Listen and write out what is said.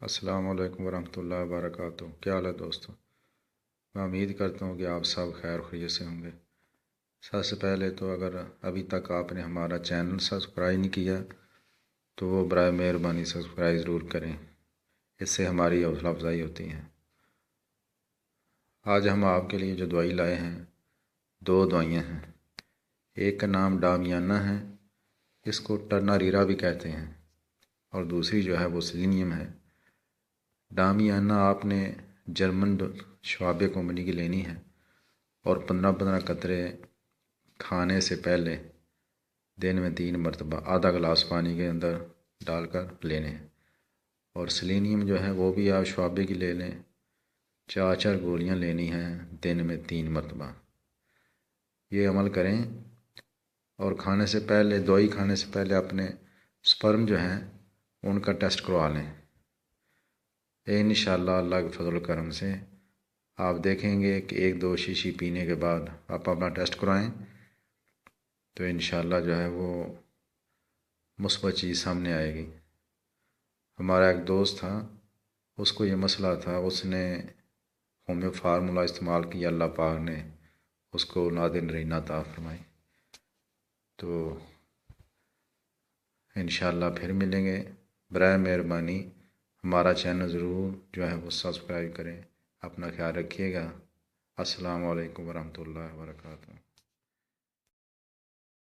السلام علیکم ورحمۃ اللہ وبرکاتہ۔ کیا حال ہے دوستو؟ میں امید کرتا ہوں کہ آپ سب خیر خیریت سے ہوں گے۔ سب سے پہلے تو اگر ابھی تک آپ نے ہمارا چینل سبسکرائب نہیں کیا تو وہ برائے مہربانی سبسکرائب ضرور کریں، اس سے ہماری حوصلہ افزائی ہوتی ہے۔ آج ہم آپ کے لیے جو دوائی لائے ہیں، دو دوائیاں ہیں۔ ایک کا نام ڈامیانہ ہے، اس کو ٹرناریرا بھی کہتے ہیں، اور دوسری جو ہے وہ سیلینیم ہے۔ ڈامیانہ آپ نے جرمن شوابے کمپنی کی لینی ہے، اور 15 قطرے کھانے سے پہلے دن میں 3 مرتبہ آدھا گلاس پانی کے اندر ڈال کر لینے ہیں۔ اور سیلینیم جو ہے وہ بھی آپ شوابے کی لے لیں، 4 گولیاں لینی ہیں دن میں 3 مرتبہ۔ یہ عمل کریں، اور کھانے سے پہلے دوائی کھانے سے پہلے اپنے سپرم جو ہیں ان کا ٹیسٹ کروا لیں۔ انشاءاللہ اللہ کے فضل و کرم سے آپ دیکھیں گے کہ 1-2 شیشی پینے کے بعد آپ اپنا ٹیسٹ کرائیں تو انشاءاللہ جو ہے وہ مثبت چیز سامنے آئے گی۔ ہمارا ایک دوست تھا، اس کو یہ مسئلہ تھا، اس نے ہومیو فارمولا استعمال کیا، اللہ پاک نے اس کو نادر نرینہ عطا فرمائی۔ تو انشاءاللہ پھر ملیں گے۔ برائے مہربانی ہمارا چینل ضرور جو ہے وہ سبسکرائب کریں۔ اپنا خیال رکھیے گا۔ السلام علیکم ورحمۃ اللہ وبرکاتہ۔